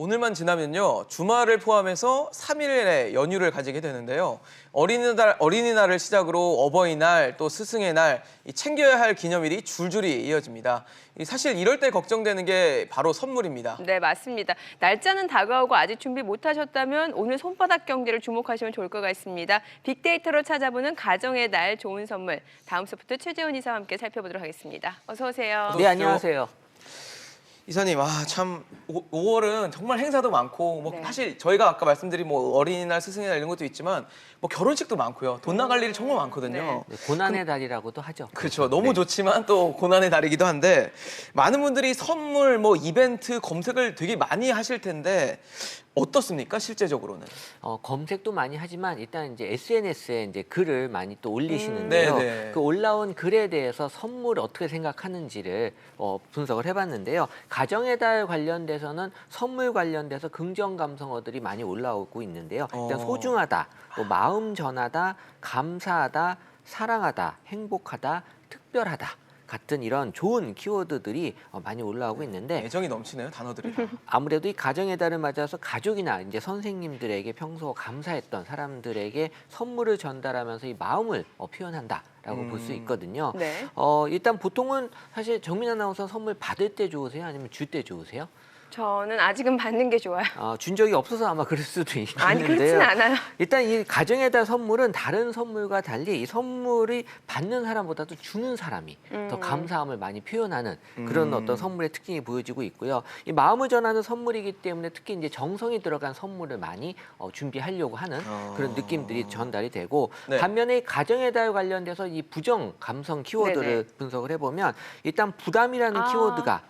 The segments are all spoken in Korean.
오늘만 지나면요, 주말을 포함해서 3일의 연휴를 가지게 되는데요. 어린이날을 시작으로 어버이날, 또 스승의 날, 이 챙겨야 할 기념일이 줄줄이 이어집니다. 사실 이럴 때 걱정되는 게 바로 선물입니다. 네, 맞습니다. 날짜는 다가오고 아직 준비 못하셨다면 오늘 손바닥 경제를 주목하시면 좋을 것 같습니다. 빅데이터로 찾아보는 가정의 날 좋은 선물. 다음 소프트 최재훈 이사와 함께 살펴보도록 하겠습니다. 어서 오세요. 어서 네, 안녕하세요. 이사님, 참 5월은 정말 행사도 많고 네. 사실 저희가 아까 말씀드린 어린이날, 스승의 날 이런 것도 있지만 결혼식도 많고요. 돈 나갈 일이 정말 많거든요. 네. 네, 고난의 달이라고도 하죠. 그렇죠. 너무 네. 좋지만 또 고난의 달이기도 한데 많은 분들이 선물, 이벤트 검색을 되게 많이 하실 텐데 어떻습니까? 실제적으로는? 검색도 많이 하지만 일단 이제 SNS에 이제 글을 많이 또 올리시는데요. 네네. 그 올라온 글에 대해서 선물을 어떻게 생각하는지를 분석을 해봤는데요. 가정의 달 관련돼서는 선물 관련돼서 긍정 감성어들이 많이 올라오고 있는데요. 일단 소중하다, 또 마음 전하다, 감사하다, 사랑하다, 행복하다, 특별하다. 같은 이런 좋은 키워드들이 많이 올라오고 있는데 애정이 넘치네요, 단어들이. 아무래도 이 가정의 달을 맞아서 가족이나 이제 선생님들에게 평소 감사했던 사람들에게 선물을 전달하면서 이 마음을 표현한다라고 볼 수 있거든요. 네. 일단 보통은 사실 정민 아나운서 선물 받을 때 좋으세요? 아니면 줄 때 좋으세요? 저는 아직은 받는 게 좋아요. 준 적이 없어서 아마 그럴 수도 있는데요. 아니, 그렇진 않아요. 일단 이 가정의 달 선물은 다른 선물과 달리 이 선물이 받는 사람보다도 주는 사람이 더 감사함을 많이 표현하는 그런 어떤 선물의 특징이 보여지고 있고요. 이 마음을 전하는 선물이기 때문에 특히 이제 정성이 들어간 선물을 많이 준비하려고 하는 그런 느낌들이 전달이 되고 네. 반면에 가정의 달 관련돼서 이 부정 감성 키워드를 네네. 분석을 해보면 일단 부담이라는 키워드가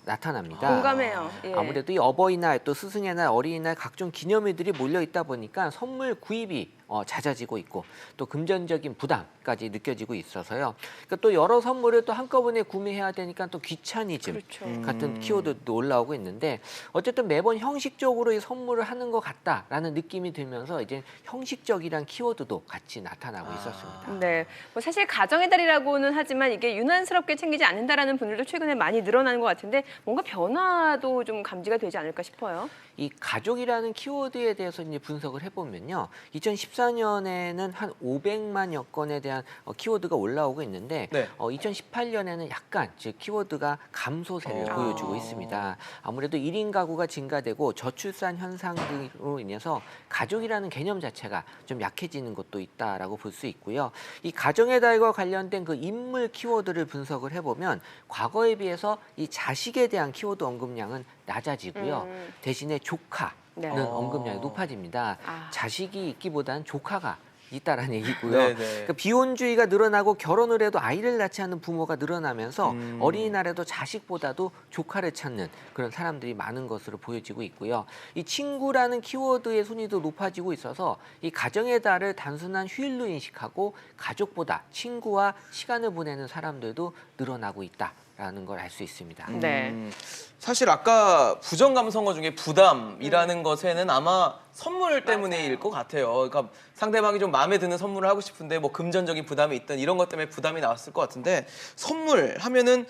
나타납니다. 공감해요. 예. 아무래도 이 어버이날, 또 스승의 날, 어린이날 각종 기념일들이 몰려 있다 보니까 선물 구입이 잦아지고 있고 또 금전적인 부담까지 느껴지고 있어서요. 그러니까 또 여러 선물을 또 한꺼번에 구매해야 되니까 또 귀차니즘 그렇죠. 같은 키워드도 올라오고 있는데 어쨌든 매번 형식적으로 이 선물을 하는 것 같다라는 느낌이 들면서 이제 형식적이란 키워드도 같이 나타나고 있었습니다. 네, 사실 가정의 달이라고는 하지만 이게 유난스럽게 챙기지 않는다라는 분들도 최근에 많이 늘어나는 것 같은데 뭔가 변화도 좀 감지가 되지 않을까 싶어요. 이 가족이라는 키워드에 대해서 이제 분석을 해보면요. 2014년에는 한 500만여 건에 대한 키워드가 올라오고 있는데 네. 2018년에는 약간 즉 키워드가 감소세를 보여주고 있습니다. 아무래도 1인 가구가 증가되고 저출산 현상 등으로 인해서 가족이라는 개념 자체가 좀 약해지는 것도 있다라고 볼 수 있고요. 이 가정의 달과 관련된 그 인물 키워드를 분석을 해보면 과거에 비해서 이 자식에 대한 키워드 언급량은 낮아지고요. 대신에 조카는 네. 언급량이 높아집니다. 자식이 있기보다는 조카가 있다라는 얘기고요. 네네. 그러니까 비혼주의가 늘어나고 결혼을 해도 아이를 낳지 않는 부모가 늘어나면서 어린이날에도 자식보다도 조카를 찾는 그런 사람들이 많은 것으로 보여지고 있고요. 이 친구라는 키워드의 순위도 높아지고 있어서 이 가정의 달을 단순한 휴일로 인식하고 가족보다 친구와 시간을 보내는 사람들도 늘어나고 있다라는 걸 알 수 있습니다. 네. 사실 아까 부정 감성어 중에 부담이라는 것에는 아마 선물 때문일 것 같아요. 그러니까 상대방이 좀 마음에 드는 선물을 하고 싶은데 금전적인 부담이 있든 이런 것 때문에 부담이 나왔을 것 같은데 선물 하면은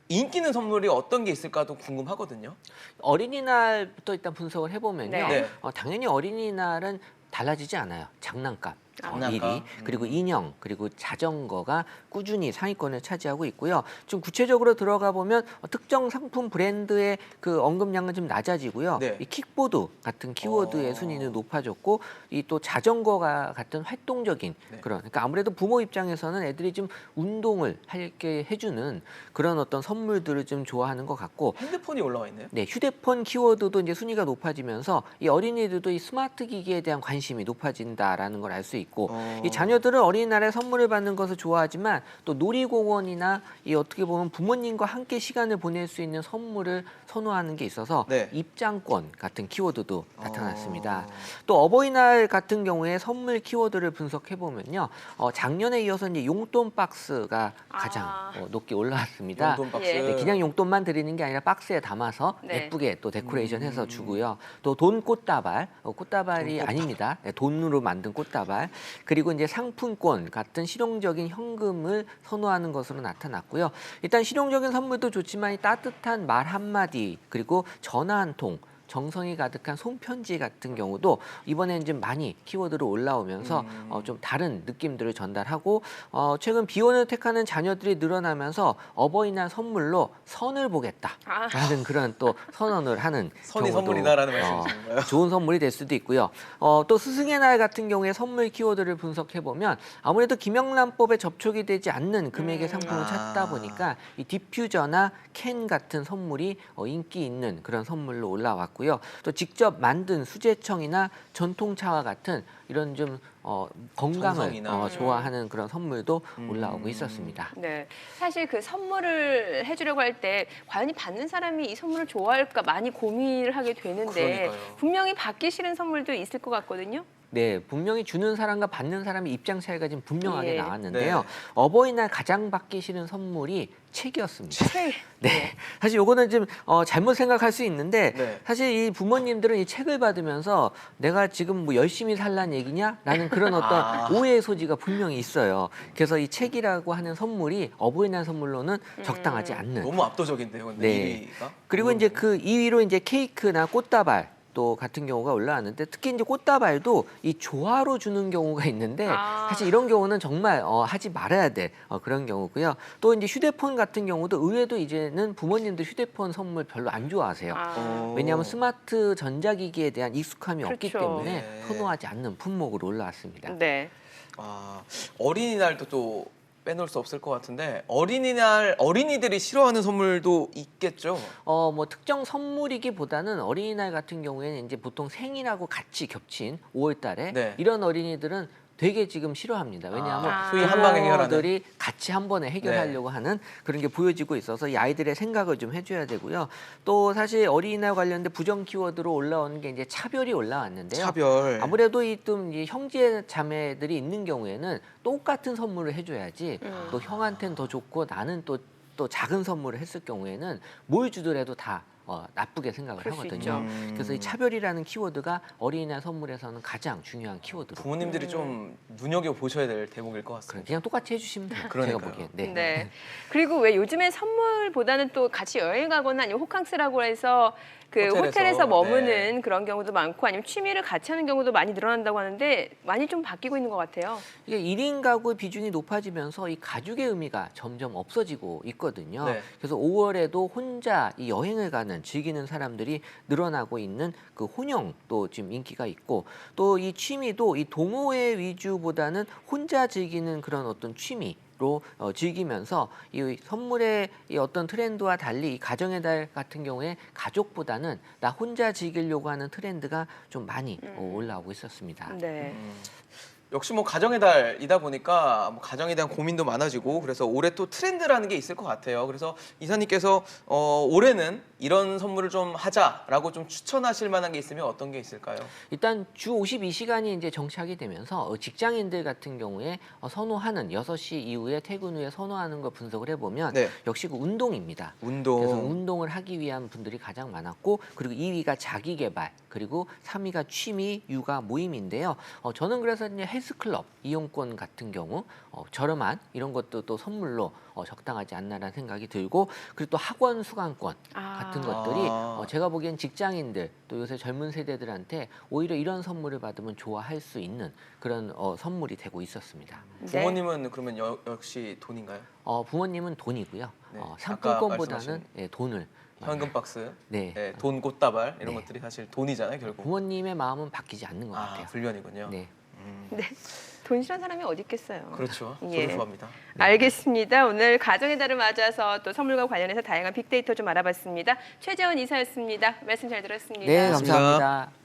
인기 있는 선물이 어떤 게 있을까도 궁금하거든요. 어린이날부터 일단 분석을 해보면요. 네. 당연히 어린이날은 달라지지 않아요. 장난감. 장난감. 1위, 그리고 인형, 그리고 자전거가 꾸준히 상위권을 차지하고 있고요. 좀 구체적으로 들어가 보면 특정 상품 브랜드의 그 언급량은 좀 낮아지고요. 네. 이 킥보드 같은 키워드의 순위는 높아졌고, 이 또 자전거가 같은 활동적인 그런, 그러니까 아무래도 부모 입장에서는 애들이 좀 운동을 하게 해주는 그런 어떤 선물들을 좀 좋아하는 것 같고, 핸드폰이 올라와 있네요. 네, 휴대폰 키워드도 이제 순위가 높아지면서 이 어린이들도 이 스마트 기기에 대한 관심이 높아진다라는 걸 알 수 있고 이 자녀들은 어린이날에 선물을 받는 것을 좋아하지만 또 놀이공원이나 이 어떻게 보면 부모님과 함께 시간을 보낼 수 있는 선물을 선호하는 게 있어서 네. 입장권 같은 키워드도 나타났습니다. 또 어버이날 같은 경우에 선물 키워드를 분석해 보면요, 작년에 이어서 이제 용돈 박스가 가장 높게 올라왔습니다. 용돈 박스. 예. 네, 그냥 용돈만 드리는 게 아니라 박스에 담아서 네. 예쁘게 또 데코레이션해서 주고요. 또 돈 꽃다발, 꽃다발이 아닙니다. 네, 돈으로 만든 꽃다발. 그리고 이제 상품권 같은 실용적인 현금을 선호하는 것으로 나타났고요. 일단 실용적인 선물도 좋지만 이 따뜻한 말 한마디 그리고 전화 한 통, 정성이 가득한 손편지 같은 경우도 이번에는 좀 많이 키워드로 올라오면서 좀 다른 느낌들을 전달하고 최근 비혼을 택하는 자녀들이 늘어나면서 어버이날 선물로 선을 보겠다라는 그런 또 선언을 하는 선이 경우도 선물이다라는 말씀이신가요? 좋은 선물이 될 수도 있고요. 또 스승의 날 같은 경우에 선물 키워드를 분석해 보면 아무래도 김영란법에 접촉이 되지 않는 금액의 상품을 찾다 보니까 이 디퓨저나 캔 같은 선물이 인기 있는 그런 선물로 올라왔고요. 또 직접 만든 수제청이나 전통차와 같은 이런 좀 건강을 정성이나. 좋아하는 그런 선물도 올라오고 있었습니다. 네, 사실 그 선물을 해주려고 할 때 과연 이 받는 사람이 이 선물을 좋아할까 많이 고민을 하게 되는데 그러니까요. 분명히 받기 싫은 선물도 있을 것 같거든요. 네, 분명히 주는 사람과 받는 사람의 입장 차이가 지금 분명하게 예. 나왔는데요. 네. 어버이날 가장 받기 싫은 선물이 책이었습니다. 책. 네, 사실 요거는 좀 잘못 생각할 수 있는데 네. 사실 이 부모님들은 이 책을 받으면서 내가 지금 뭐 열심히 살란 얘기냐라는 그런 어떤 오해의 소지가 분명히 있어요. 그래서 이 책이라고 하는 선물이 어버이날 선물로는 적당하지 않는. 너무 압도적인데요, 근데 네. 1위가? 그리고 이제 그 2위로 이제 케이크나 꽃다발 또 같은 경우가 올라왔는데 특히 이제 꽃다발도 이 조화로 주는 경우가 있는데 사실 이런 경우는 정말 하지 말아야 될 그런 경우고요. 또 이제 휴대폰 같은 경우도 의외도 이제는 부모님들 휴대폰 선물 별로 안 좋아하세요. 왜냐하면 스마트 전자기기에 대한 익숙함이 없기 그렇죠. 때문에 네. 선호하지 않는 품목으로 올라왔습니다. 네. 어린이날도 또 빼놓을 수 없을 것 같은데 어린이날 어린이들이 싫어하는 선물도 있겠죠. 뭐 특정 선물이기보다는 어린이날 같은 경우에는 이제 보통 생일하고 같이 겹친 5월달에 네. 이런 어린이들은 되게 지금 싫어합니다. 왜냐하면 소위 한 방에 해결하는. 부모들이 같이 한 번에 해결하려고 하는 그런 게 보여지고 있어서 이 아이들의 생각을 좀 해줘야 되고요. 또 사실 어린이날 관련된 부정 키워드로 올라오는 게 이제 차별이 올라왔는데요. 차별. 아무래도 이 형제 자매들이 있는 경우에는 똑같은 선물을 해줘야지 또 형한테는 더 좋고 나는 또 작은 선물을 했을 경우에는 뭘 주더라도 다 나쁘게 생각을 그럴 수 하거든요. 있죠. 그래서 이 차별이라는 키워드가 어린이날 선물에서는 가장 중요한 키워드로. 부모님들이 좀 눈여겨 보셔야 될 대목일 것 같습니다. 그냥 똑같이 해주시면 돼요. 제가 그러니까요. 보기엔. 네. 그리고 왜 요즘엔 선물보다는 또 같이 여행 가거나 아니면 호캉스라고 해서 그 호텔에서 머무는 네. 그런 경우도 많고 아니면 취미를 같이 하는 경우도 많이 늘어난다고 하는데 많이 좀 바뀌고 있는 것 같아요. 이게 1인 가구 비중이 높아지면서 이 가족의 의미가 점점 없어지고 있거든요. 네. 그래서 5월에도 혼자 이 여행을 가는 즐기는 사람들이 늘어나고 있는 그 혼영도 지금 인기가 있고 또 이 취미도 이 동호회 위주보다는 혼자 즐기는 그런 어떤 취미 로 즐기면서 이 선물의 이 어떤 트렌드와 달리 이 가정의 달 같은 경우에 가족보다는 나 혼자 즐기려고 하는 트렌드가 좀 많이 올라오고 있었습니다. 네. 역시 뭐 가정의 달이다 보니까 뭐 가정에 대한 고민도 많아지고 그래서 올해 또 트렌드라는 게 있을 것 같아요. 그래서 이사님께서 올해는 이런 선물을 좀 하자라고 좀 추천하실 만한 게 있으면 어떤 게 있을까요? 일단 주 52시간이 이제 정착이 되면서 직장인들 같은 경우에 선호하는 6시 이후에 퇴근 후에 선호하는 걸 분석을 해보면 네. 역시 그 운동입니다. 운동. 그래서 운동을 하기 위한 분들이 가장 많았고 그리고 2위가 자기 개발 그리고 3위가 취미, 육아, 모임인데요. 저는 그래서 이제 헬스클럽 이용권 같은 경우 저렴한 이런 것도 또 선물로 적당하지 않나라는 생각이 들고 그리고 또 학원 수강권 같은 것들이 제가 보기엔 직장인들 또 요새 젊은 세대들한테 오히려 이런 선물을 받으면 좋아할 수 있는 그런 선물이 되고 있었습니다. 부모님은 그러면 역시 돈인가요? 부모님은 돈이고요. 네. 상품권보다는 아까 돈을 현금 박스, 네. 네, 돈 꽃다발 이런 네. 것들이 사실 돈이잖아요, 결국. 부모님의 마음은 바뀌지 않는 것 같아요. 불변이군요. 네. 네. 돈 싫어하는 사람이 어디 있겠어요. 그렇죠. 예. 저도 좋아합니다. 알겠습니다. 오늘 가정의 달을 맞아서 또 선물과 관련해서 다양한 빅데이터 좀 알아봤습니다. 최재원 이사였습니다. 말씀 잘 들었습니다. 네, 감사합니다.